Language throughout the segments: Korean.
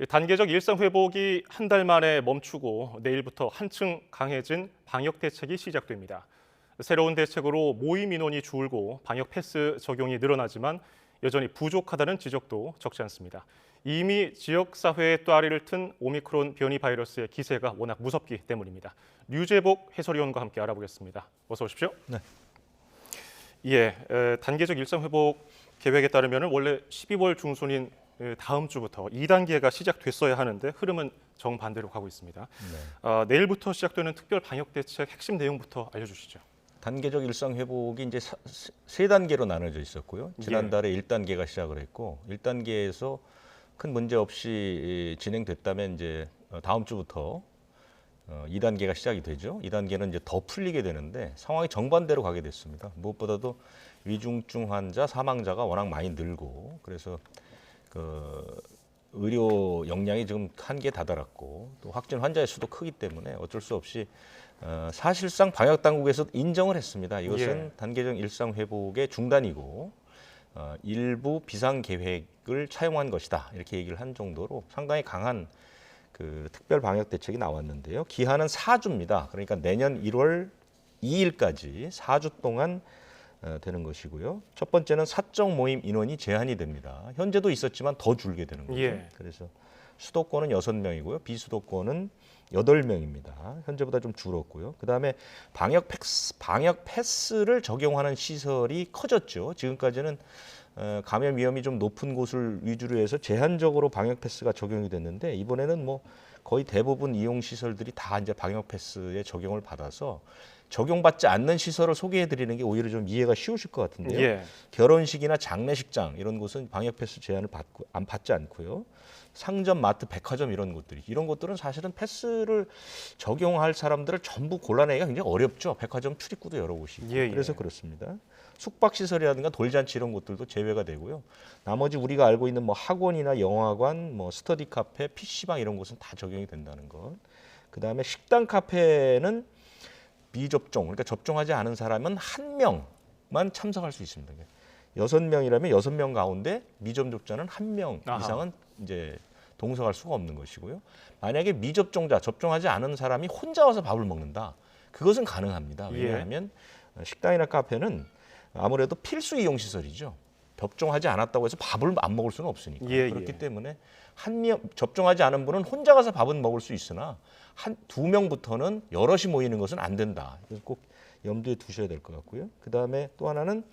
단계적 일상 회복이 한 달 만에 멈추고 내일부터 한층 강해진 방역 대책이 시작됩니다. 새로운 대책으로 모임 인원이 줄고 방역 패스 적용이 늘어나지만 여전히 부족하다는 지적도 적지 않습니다. 이미 지역사회의 또아리를 튼 오미크론 변이 바이러스의 기세가 워낙 무섭기 때문입니다. 류재복 해설위원과 함께 알아보겠습니다. 어서 오십시오. 네. 단계적 일상 회복 계획에 따르면 원래 12월 중순인 다음 주부터 2단계가 시작됐어야 하는데 흐름은 정반대로 가고 있습니다. 내일부터 시작되는 특별 방역 대책 핵심 내용부터 알려주시죠. 단계적 일상 회복이 이제 세 단계로 나눠져 있었고요. 지난달에 1단계가 시작을 했고 1단계에서 큰 문제 없이 진행됐다면 이제 다음 주부터 2단계가 시작이 되죠. 2단계는 이제 더 풀리게 되는데 상황이 정반대로 가게 됐습니다. 무엇보다도 위중증 환자, 사망자가 워낙 많이 늘고 그래서 의료 역량이 지금 한계에 다다랐고 또 확진 환자의 수도 크기 때문에 어쩔 수 없이 사실상 방역 당국에서 인정을 했습니다. 이것은 단계적 일상 회복의 중단이고 일부 비상 계획을 차용한 것이다. 이렇게 얘기를 한 정도로 상당히 강한 그 특별 방역 대책이 나왔는데요. 기한은 4주입니다. 그러니까 내년 1월 2일까지 4주 동안 되는 것이고요. 첫 번째는 사적 모임 인원이 제한이 됩니다. 현재도 있었지만 더 줄게 되는 거죠. 그래서 수도권은 6명이고요. 비수도권은 8명입니다. 현재보다 좀 줄었고요. 그다음에 방역 패스를 적용하는 시설이 커졌죠. 지금까지는 감염 위험이 좀 높은 곳을 위주로 해서 제한적으로 방역 패스가 적용이 됐는데 이번에는 뭐 거의 대부분 이용 시설들이 다 이제 방역 패스에 적용을 받아서 적용받지 않는 시설을 소개해 드리는 게 오히려 좀 이해가 쉬우실 것 같은데요. 결혼식이나 장례식장 이런 곳은 방역 패스 제한을 받지 않고요. 상점, 마트, 백화점 이런 곳들은 사실은 패스를 적용할 사람들을 전부 골라내기가 굉장히 어렵죠. 백화점 출입구도 여러 곳이 있고. 그래서 그렇습니다. 숙박시설이라든가 돌잔치 이런 곳들도 제외가 되고요. 나머지 우리가 알고 있는 뭐 학원이나 영화관, 뭐 스터디 카페, PC방 이런 곳은 다 적용이 된다는 것. 그다음에 식당, 카페는 미접종, 그러니까 접종하지 않은 사람은 한 명만 참석할 수 있습니다. 6명이라면 6명 가운데 미접종자는 1명 이상은 이제 동석할 수가 없는 것이고요. 만약에 미접종자, 접종하지 않은 사람이 혼자 와서 밥을 먹는다. 그것은 가능합니다. 왜냐하면 식당이나 카페는 아무래도 필수 이용 시설이죠. 접종하지 않았다고 해서 밥을 안 먹을 수는 없으니까. 그렇기 때문에 한 명 접종하지 않은 분은 혼자 가서 밥은 먹을 수 있으나 두 명부터는 여럿이 모이는 것은 안 된다. 그래서 꼭 염두에 두셔야 될 것 같고요. 그다음에 또 하나는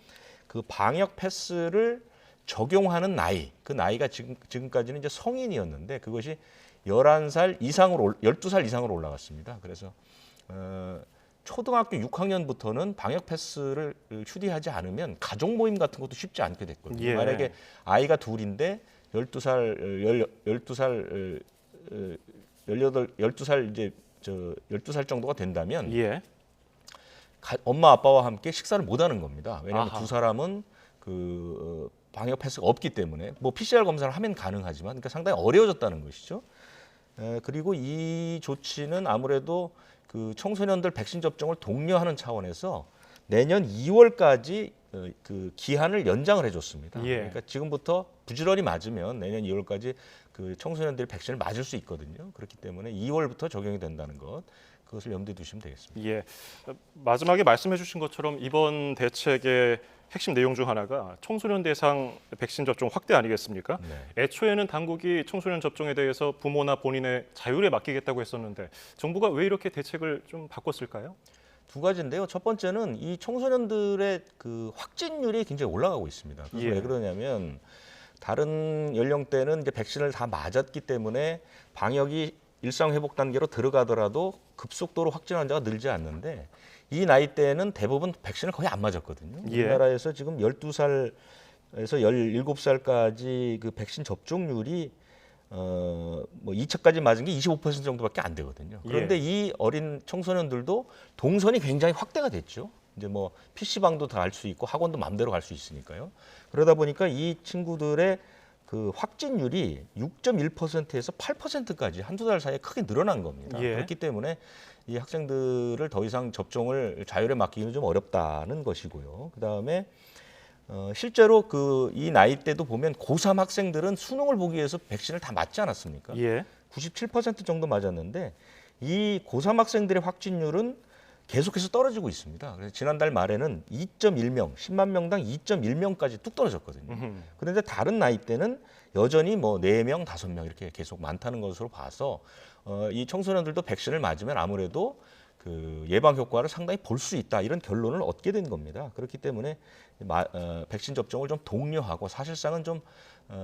그 방역 패스를 적용하는 나이, 그 나이가 지금까지는 이제 성인이었는데 그것이 12살 이상으로 올라갔습니다. 그래서 초등학교 6학년부터는 방역 패스를 휴대하지 않으면 가족 모임 같은 것도 쉽지 않게 됐거든요. 만약에 아이가 둘인데 12살 정도가 된다면 엄마 아빠와 함께 식사를 못 하는 겁니다. 왜냐하면 두 사람은 그 방역 패스가 없기 때문에 뭐 PCR 검사를 하면 가능하지만 그러니까 상당히 어려워졌다는 것이죠. 그리고 이 조치는 아무래도 그 청소년들 백신 접종을 독려하는 차원에서 내년 2월까지 그 기한을 연장을 해줬습니다. 그러니까 지금부터 부지런히 맞으면 내년 2월까지 그 청소년들이 백신을 맞을 수 있거든요. 그렇기 때문에 2월부터 적용이 된다는 것, 그것을 염두에 두시면 되겠습니다. 마지막에 말씀해 주신 것처럼 이번 대책의 핵심 내용 중 하나가 청소년 대상 백신 접종 확대 아니겠습니까? 애초에는 당국이 청소년 접종에 대해서 부모나 본인의 자율에 맡기겠다고 했었는데 정부가 왜 이렇게 대책을 좀 바꿨을까요? 두 가지인데요. 첫 번째는 이 청소년들의 그 확진율이 굉장히 올라가고 있습니다. 그래서 왜 그러냐면 다른 연령대는 이제 백신을 다 맞았기 때문에 방역이 일상 회복 단계로 들어가더라도 급속도로 확진 환자가 늘지 않는데 이 나이대는 대부분 백신을 거의 안 맞았거든요. 우리나라에서 지금 12살에서 17살까지 그 백신 접종률이 뭐 2차까지 맞은 게 25% 정도밖에 안 되거든요. 그런데 이 어린 청소년들도 동선이 굉장히 확대가 됐죠. 이제 뭐 PC방도 다 갈 수 있고 학원도 마음대로 갈 수 있으니까요. 그러다 보니까 이 친구들의 그 확진율이 6.1%에서 8%까지 한두 달 사이에 크게 늘어난 겁니다. 그렇기 때문에 이 학생들을 더 이상 접종을 자율에 맡기기는 좀 어렵다는 것이고요. 그다음에 실제로 이 나이 때도 보면 고3 학생들은 수능을 보기 위해서 백신을 다 맞지 않았습니까? 예. 97% 정도 맞았는데 이 고3 학생들의 확진율은 계속해서 떨어지고 있습니다. 그래서 지난달 말에는 2.1명, 10만 명당 2.1명까지 뚝 떨어졌거든요. 그런데 다른 나이대는 여전히 뭐 4명, 5명 이렇게 계속 많다는 것으로 봐서 이 청소년들도 백신을 맞으면 아무래도 그 예방 효과를 상당히 볼 수 있다 이런 결론을 얻게 된 겁니다. 그렇기 때문에 백신 접종을 좀 독려하고 사실상은 좀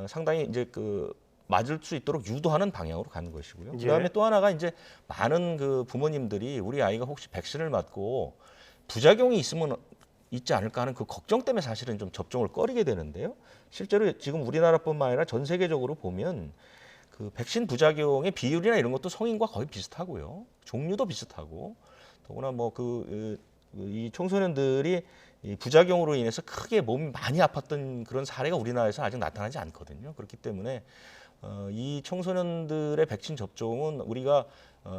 상당히 이제 맞을 수 있도록 유도하는 방향으로 가는 것이고요. 그다음에 예. 또 하나가 이제 많은 부모님들이 우리 아이가 혹시 백신을 맞고 부작용이 있지 않을까 하는 그 걱정 때문에 사실은 좀 접종을 꺼리게 되는데요. 실제로 지금 우리나라뿐만 아니라 전 세계적으로 보면 그 백신 부작용의 비율이나 이런 것도 성인과 거의 비슷하고요. 종류도 비슷하고 더구나 이 청소년들이 이 부작용으로 인해서 크게 몸이 많이 아팠던 그런 사례가 우리나라에서 아직 나타나지 않거든요. 그렇기 때문에 이 청소년들의 백신 접종은 우리가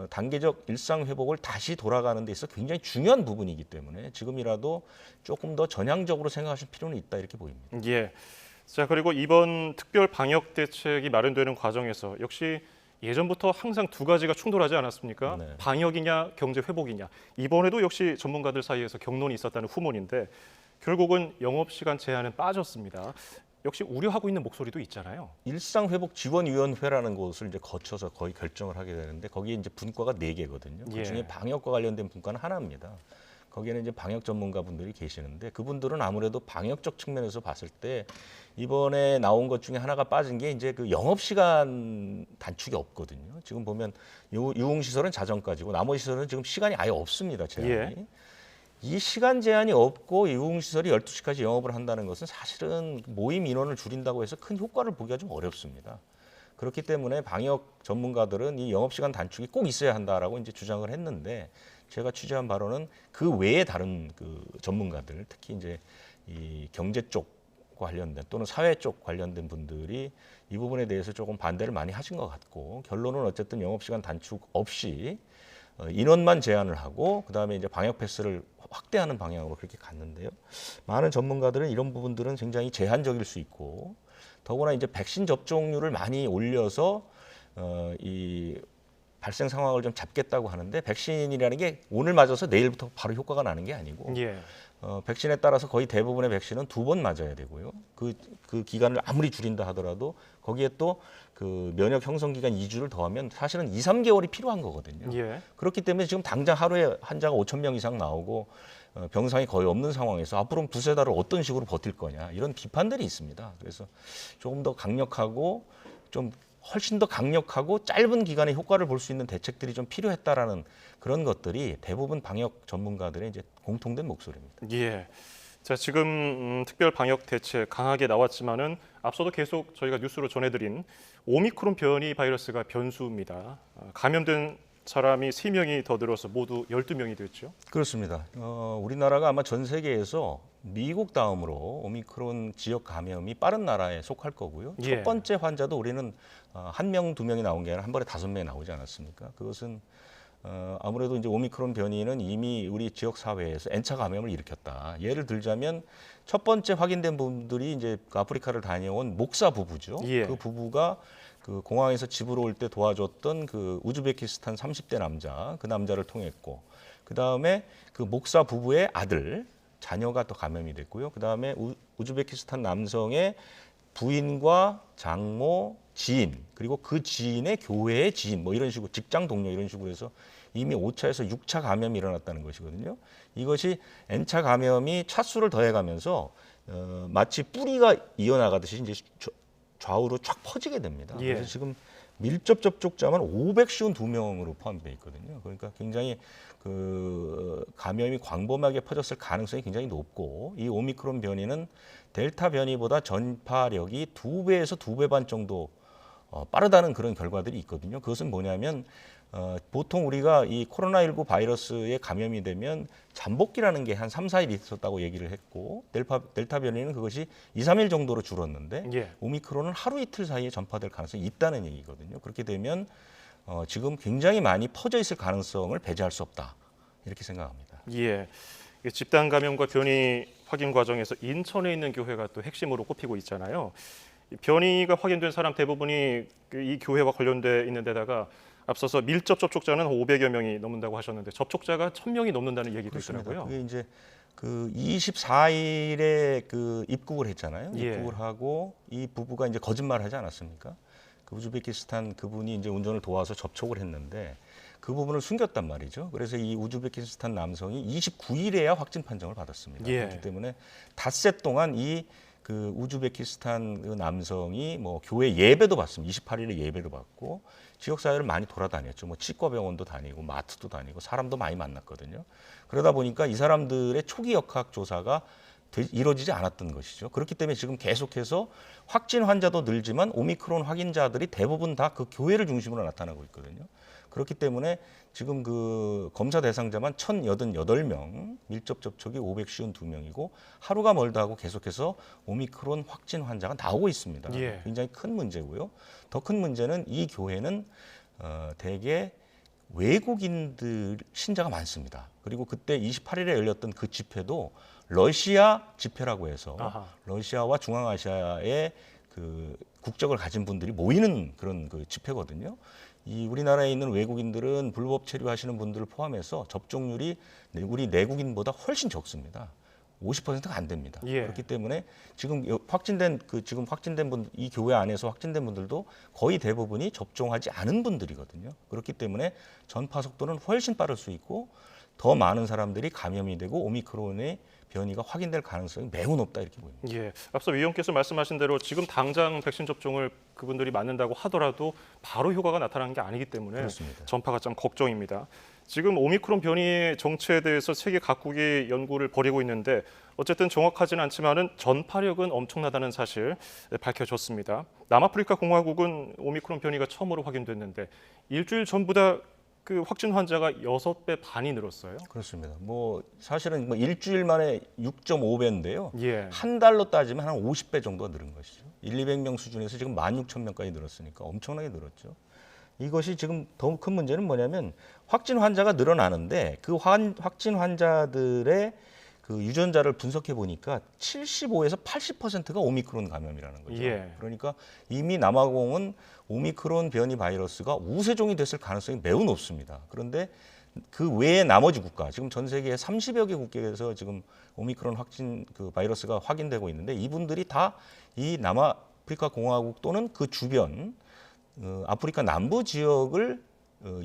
단계적 일상 회복을 다시 돌아가는 데 있어 굉장히 중요한 부분이기 때문에 지금이라도 조금 더 전향적으로 생각하실 필요는 있다 이렇게 보입니다. 예. 자, 그리고 이번 특별 방역 대책이 마련되는 과정에서 역시 예전부터 항상 두 가지가 충돌하지 않았습니까? 네. 방역이냐 경제 회복이냐. 이번에도 역시 전문가들 사이에서 격론이 있었다는 후문인데 결국은 영업시간 제한은 빠졌습니다. 역시 우려하고 있는 목소리도 있잖아요. 일상회복지원위원회라는 곳을 이제 거쳐서 거의 결정을 하게 되는데 거기에 이제 분과가 4개거든요. 예. 그중에 방역과 관련된 분과는 하나입니다. 거기에는 이제 방역 전문가분들이 계시는데 그분들은 아무래도 방역적 측면에서 봤을 때 이번에 나온 것 중에 하나가 빠진 게 이제 그 영업시간 단축이 없거든요. 지금 보면 유흥시설은 자정까지고 나머지 시설은 지금 시간이 아예 없습니다. 제한이. 예. 이 시간 제한이 없고 유흥시설이 12시까지 영업을 한다는 것은 사실은 모임 인원을 줄인다고 해서 큰 효과를 보기가 좀 어렵습니다. 그렇기 때문에 방역 전문가들은 이 영업시간 단축이 꼭 있어야 한다라고 이제 주장을 했는데 제가 취재한 바로는 그 외에 다른 전문가들, 특히 이제 이 경제 쪽 관련된 또는 사회 쪽 관련된 분들이 이 부분에 대해서 조금 반대를 많이 하신 것 같고 결론은 어쨌든 영업시간 단축 없이 인원만 제한을 하고 그다음에 이제 방역 패스를 확대하는 방향으로 그렇게 갔는데요. 많은 전문가들은 이런 부분들은 굉장히 제한적일 수 있고 더구나 이제 백신 접종률을 많이 올려서 이 발생 상황을 좀 잡겠다고 하는데 백신이라는 게 오늘 맞아서 내일부터 바로 효과가 나는 게 아니고 예. 백신에 따라서 거의 대부분의 백신은 2번 맞아야 되고요. 그 기간을 아무리 줄인다 하더라도 거기에 또 그 면역 형성 기간 2주를 더하면 사실은 2, 3개월이 필요한 거거든요. 예. 그렇기 때문에 지금 당장 하루에 환자가 5천 명 이상 나오고 병상이 거의 없는 상황에서 앞으로 두세 달을 어떤 식으로 버틸 거냐 이런 비판들이 있습니다. 그래서 조금 더 강력하고 좀 훨씬 더 강력하고 짧은 기간에 효과를 볼 수 있는 대책들이 좀 필요했다라는 그런 것들이 대부분 방역 전문가들의 이제 공통된 목소리입니다. 예. 자, 지금 특별 방역 대책 강하게 나왔지만은 앞서도 계속 저희가 뉴스로 전해드린 오미크론 변이 바이러스가 변수입니다. 감염된 사람이 3명이 더 늘어서 모두 12명이 됐죠. 그렇습니다. 우리나라가 아마 전 세계에서 미국 다음으로 오미크론 지역 감염이 빠른 나라에 속할 거고요. 예. 첫 번째 환자도 우리는 1명, 2명이 나온 게 아니라 한 번에 5명이 나오지 않았습니까? 그것은 아무래도 이제 오미크론 변이는 이미 우리 지역 사회에서 N차 감염을 일으켰다. 예를 들자면 첫 번째 확인된 분들이 이제 아프리카를 다녀온 목사 부부죠. 예. 그 부부가 그 공항에서 집으로 올 때 도와줬던 그 우즈베키스탄 30대 남자, 그 남자를 통했고, 그 다음에 그 목사 부부의 아들, 자녀가 또 감염이 됐고요. 그 다음에 우즈베키스탄 남성의 부인과 장모, 지인, 그리고 그 지인의 교회의 지인, 뭐 이런 식으로 직장 동료 이런 식으로 해서 이미 5차에서 6차 감염이 일어났다는 것이거든요. 이것이 N차 감염이 차수를 더해가면서 마치 뿌리가 이어나가듯이 이제 좌우로 쫙 퍼지게 됩니다. 예. 그래서 지금 밀접 접촉자만 552명으로 포함되어 있거든요. 그러니까 굉장히 그 감염이 광범하게 퍼졌을 가능성이 굉장히 높고 이 오미크론 변이는 델타 변이보다 전파력이 2배에서 2배 반 정도 빠르다는 그런 결과들이 있거든요. 그것은 뭐냐면 보통 우리가 이 코로나19 바이러스에 감염이 되면 잠복기라는 게 한 3, 4일 있었다고 얘기를 했고 델타 변이는 그것이 2, 3일 정도로 줄었는데 예. 오미크론은 하루 이틀 사이에 전파될 가능성이 있다는 얘기거든요. 그렇게 되면 지금 굉장히 많이 퍼져 있을 가능성을 배제할 수 없다. 이렇게 생각합니다. 예. 이 집단 감염과 변이 확인 과정에서 인천에 있는 교회가 또 핵심으로 꼽히고 있잖아요. 이 변이가 확인된 사람 대부분이 이 교회와 관련돼 있는 데다가 앞서서 밀접 접촉자는 500여 명이 넘는다고 하셨는데 접촉자가 1,000명이 넘는다는 얘기도 그렇습니다. 있더라고요. 그게 이제 그 24일에 그 입국을 했잖아요. 예. 입국을 하고 이 부부가 이제 거짓말하지 않았습니까? 그 우즈베키스탄 그분이 이제 운전을 도와서 접촉을 했는데 그 부분을 숨겼단 말이죠. 그래서 이 우즈베키스탄 남성이 29일에야 확진 판정을 받았습니다. 예. 그렇기 때문에 닷새 동안 이 그 우즈베키스탄 그 남성이 뭐 교회 예배도 받습니다. 28일에 예배도 받고 지역 사회를 많이 돌아다녔죠. 뭐 치과 병원도 다니고 마트도 다니고 사람도 많이 만났거든요. 그러다 보니까 이 사람들의 초기 역학 조사가 이루어지지 않았던 것이죠. 그렇기 때문에 지금 계속해서 확진 환자도 늘지만 오미크론 확인자들이 대부분 다 그 교회를 중심으로 나타나고 있거든요. 그렇기 때문에 지금 그 검사 대상자만 1,088명, 밀접 접촉이 552명이고 하루가 멀다 하고 계속해서 오미크론 확진 환자가 나오고 있습니다. 예. 굉장히 큰 문제고요. 더 큰 문제는 이 교회는 대개 외국인들 신자가 많습니다. 그리고 그때 28일에 열렸던 그 집회도 러시아 집회라고 해서 아하. 러시아와 중앙아시아의 그 국적을 가진 분들이 모이는 그런 그 집회거든요. 이 우리나라에 있는 외국인들은 불법 체류하시는 분들을 포함해서 접종률이 우리 내국인보다 훨씬 적습니다. 50%가 안 됩니다. 예. 그렇기 때문에 지금 확진된 분, 이 교회 안에서 확진된 분들도 거의 대부분이 접종하지 않은 분들이거든요. 그렇기 때문에 전파 속도는 훨씬 빠를 수 있고 더 많은 사람들이 감염이 되고 오미크론의 변이가 확인될 가능성이 매우 높다 이렇게 보입니다. 예, 앞서 위원께서 말씀하신 대로 지금 당장 백신 접종을 그분들이 맞는다고 하더라도 바로 효과가 나타나는 게 아니기 때문에 그렇습니다. 전파가 참 걱정입니다. 지금 오미크론 변이의 정체에 대해서 세계 각국이 연구를 벌이고 있는데 어쨌든 정확하지는 않지만은 전파력은 엄청나다는 사실 밝혀졌습니다. 남아프리카 공화국은 오미크론 변이가 처음으로 확인됐는데 일주일 전보다 그 확진 환자가 6배 반이 늘었어요. 그렇습니다. 뭐 사실은 뭐 일주일 만에 6.5배인데요. 예. 한 달로 따지면 한 50배 정도가 늘은 것이죠. 200명 수준에서 지금 16,000명까지 늘었으니까 엄청나게 늘었죠. 이것이 지금 더 큰 문제는 뭐냐면 확진 환자가 늘어나는데 그 확진 환자들의 그 유전자를 분석해 보니까 75에서 80%가 오미크론 감염이라는 거죠. 예. 그러니까 이미 남아공은 오미크론 변이 바이러스가 우세종이 됐을 가능성이 매우 높습니다. 그런데 그 외에 나머지 국가, 지금 전 세계 30여 개 국가에서 지금 오미크론 확진 그 바이러스가 확인되고 있는데 이분들이 다 이 남아프리카 공화국 또는 그 주변 아프리카 남부 지역을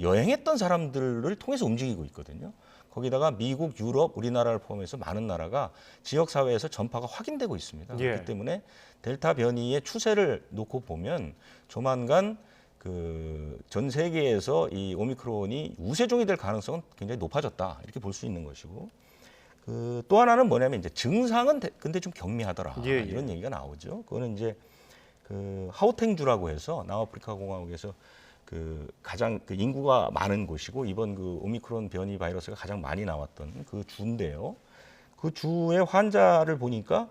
여행했던 사람들을 통해서 움직이고 있거든요. 거기다가 미국, 유럽, 우리나라를 포함해서 많은 나라가 지역 사회에서 전파가 확인되고 있습니다. 예. 그렇기 때문에 델타 변이의 추세를 놓고 보면 조만간 그 전 세계에서 이 오미크론이 우세종이 될 가능성은 굉장히 높아졌다 이렇게 볼 수 있는 것이고 그 또 하나는 뭐냐면 이제 증상은 근데 좀 경미하더라 예. 이런 얘기가 나오죠. 그거는 이제 그 하우탱주라고 해서 남아프리카 공화국에서 그 가장 그 인구가 많은 곳이고 이번 그 오미크론 변이 바이러스가 가장 많이 나왔던 그 주인데요. 그 주의 환자를 보니까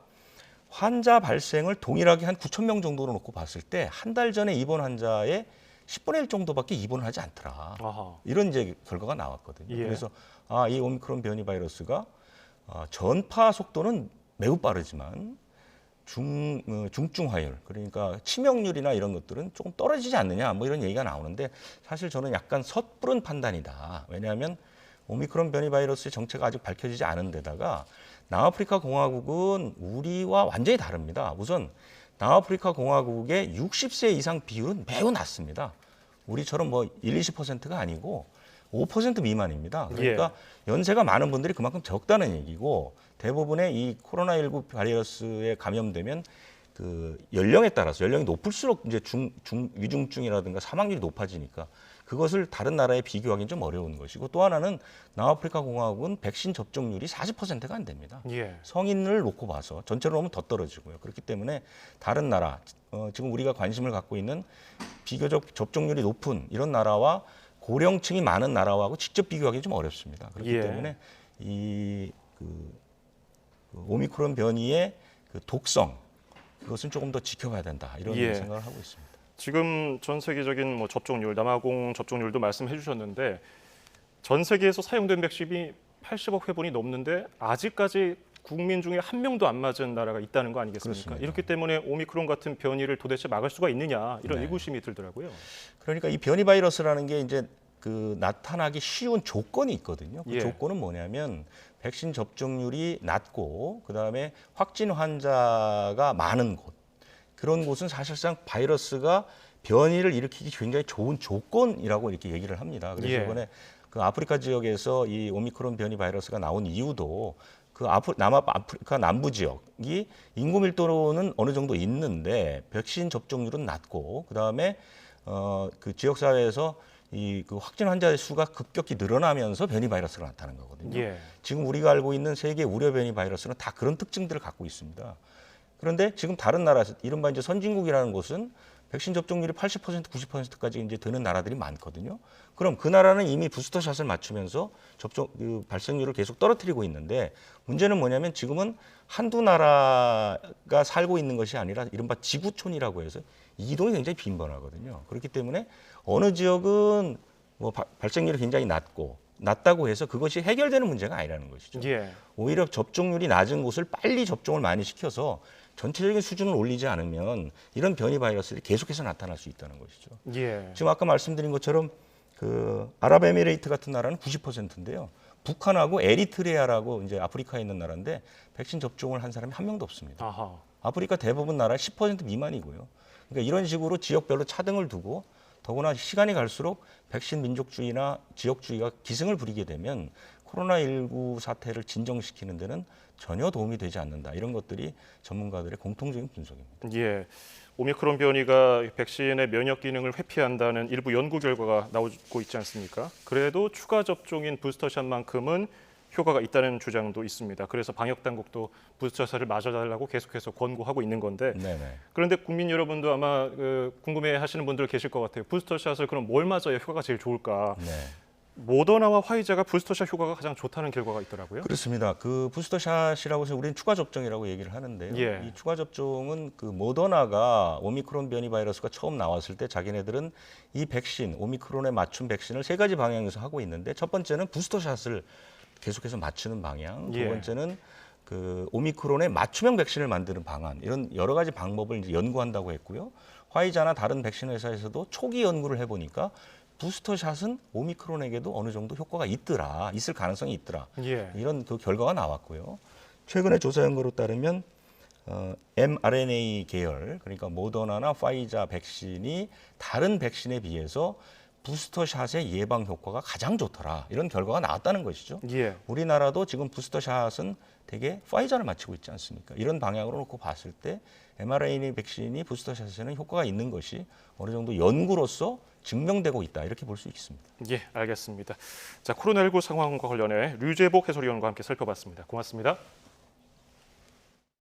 환자 발생을 동일하게 한 9,000명 정도로 놓고 봤을 때 한 달 전에 입원 환자의 10분의 1 정도밖에 입원을 하지 않더라. 아하. 이런 이제 결과가 나왔거든요. 예. 그래서 이 오미크론 변이 바이러스가 전파 속도는 매우 빠르지만 중증화율 그러니까 치명률이나 이런 것들은 조금 떨어지지 않느냐 뭐 이런 얘기가 나오는데 사실 저는 약간 섣부른 판단이다. 왜냐하면 오미크론 변이 바이러스의 정체가 아직 밝혀지지 않은 데다가 남아프리카 공화국은 우리와 완전히 다릅니다. 우선 남아프리카 공화국의 60세 이상 비율은 매우 낮습니다. 우리처럼 뭐 20%가 아니고 5% 미만입니다. 그러니까 연세가 많은 분들이 그만큼 적다는 얘기고 대부분의 이 코로나19 바이러스에 감염되면 그 연령에 따라서 연령이 높을수록 이제 위중증이라든가 사망률이 높아지니까 그것을 다른 나라에 비교하기는 좀 어려운 것이고 또 하나는 남아프리카 공화국은 백신 접종률이 40%가 안 됩니다. 예. 성인을 놓고 봐서 전체로 보면 더 떨어지고요. 그렇기 때문에 다른 나라 지금 우리가 관심을 갖고 있는 비교적 접종률이 높은 이런 나라와 고령층이 많은 나라하고 직접 비교하기 좀 어렵습니다. 그렇기 예. 때문에 이 오미크론 변이의 그 독성 그것은 조금 더 지켜봐야 된다 이런 예. 생각을 하고 있습니다. 지금 전 세계적인 뭐 접종률, 남아공 접종률도 말씀해 주셨는데 전 세계에서 사용된 백신이 80억 회분이 넘는데 아직까지 국민 중에 한 명도 안 맞은 나라가 있다는 거 아니겠습니까? 그렇습니다. 이렇기 때문에 오미크론 같은 변이를 도대체 막을 수가 있느냐 이런 네. 의구심이 들더라고요. 그러니까 이 변이 바이러스라는 게 이제 그 나타나기 쉬운 조건이 있거든요. 그 예. 조건은 뭐냐면 백신 접종률이 낮고 그다음에 확진 환자가 많은 곳. 그런 곳은 사실상 바이러스가 변이를 일으키기 굉장히 좋은 조건이라고 이렇게 얘기를 합니다. 그래서 예. 이번에 그 아프리카 지역에서 이 오미크론 변이 바이러스가 나온 이유도 그 남아프리카 남부 지역이 인구 밀도로는 어느 정도 있는데 백신 접종률은 낮고 그다음에 그 지역 사회에서 이 그 확진 환자의 수가 급격히 늘어나면서 변이 바이러스가 나타난 거거든요. 예. 지금 우리가 알고 있는 세계 우려 변이 바이러스는 다 그런 특징들을 갖고 있습니다. 그런데 지금 다른 나라, 이른바 이제 선진국이라는 곳은 백신 접종률이 80%, 90%까지 이제 되는 나라들이 많거든요. 그럼 그 나라는 이미 부스터샷을 맞추면서 접종 그 발생률을 계속 떨어뜨리고 있는데 문제는 뭐냐면 지금은 한두 나라가 살고 있는 것이 아니라 이른바 지구촌이라고 해서 이동이 굉장히 빈번하거든요. 그렇기 때문에 어느 지역은 뭐 발생률이 굉장히 낮다고 해서 그것이 해결되는 문제가 아니라는 것이죠. 예. 오히려 접종률이 낮은 곳을 빨리 접종을 많이 시켜서 전체적인 수준을 올리지 않으면 이런 변이 바이러스들이 계속해서 나타날 수 있다는 것이죠. 예. 지금 아까 말씀드린 것처럼 그 아랍에미레이트 같은 나라는 90%인데요. 북한하고 에리트레아라고 이제 아프리카에 있는 나라인데 백신 접종을 한 사람이 한 명도 없습니다. 아하. 아프리카 대부분 나라 10% 미만이고요. 그러니까 이런 식으로 지역별로 차등을 두고 더구나 시간이 갈수록 백신 민족주의나 지역주의가 기승을 부리게 되면 코로나19 사태를 진정시키는 데는 전혀 도움이 되지 않는다. 이런 것들이 전문가들의 공통적인 분석입니다. 예. 오미크론 변이가 백신의 면역 기능을 회피한다는 일부 연구 결과가 나오고 있지 않습니까? 그래도 추가 접종인 부스터샷만큼은 효과가 있다는 주장도 있습니다. 그래서 방역 당국도 부스터샷을 맞아달라고 계속해서 권고하고 있는 건데 네네. 그런데 국민 여러분도 아마 궁금해하시는 분들 계실 것 같아요. 부스터샷을 그럼 뭘 맞아야 효과가 제일 좋을까? 네. 모더나와 화이자가 부스터샷 효과가 가장 좋다는 결과가 있더라고요. 그렇습니다. 그 부스터샷이라고 해서 우리는 추가 접종이라고 얘기를 하는데요. 예. 이 추가 접종은 그 모더나가 오미크론 변이 바이러스가 처음 나왔을 때 자기네들은 이 백신, 오미크론에 맞춘 백신을 세 가지 방향에서 하고 있는데 첫 번째는 부스터샷을 계속해서 맞추는 방향, 두 예. 번째는 그 오미크론에 맞춤형 백신을 만드는 방안, 이런 여러 가지 방법을 이제 연구한다고 했고요. 화이자나 다른 백신 회사에서도 초기 연구를 해보니까 부스터샷은 오미크론에게도 어느 정도 효과가 있을 가능성이 있더라. 예. 이런 그 결과가 나왔고요. 최근에 조사 연구로 따르면 mRNA 계열, 그러니까 모더나나 화이자 백신이 다른 백신에 비해서 부스터샷의 예방 효과가 가장 좋더라. 이런 결과가 나왔다는 것이죠. 예. 우리나라도 지금 부스터샷은 대개 화이자를 맞추고 있지 않습니까? 이런 방향으로 놓고 봤을 때 mRNA 백신이 부스터샷에는 효과가 있는 것이 어느 정도 연구로서 증명되고 있다. 이렇게 볼 수 있습니다. 예, 알겠습니다. 자, 코로나19 상황과 관련해 류재복 해설위원과 함께 살펴봤습니다. 고맙습니다.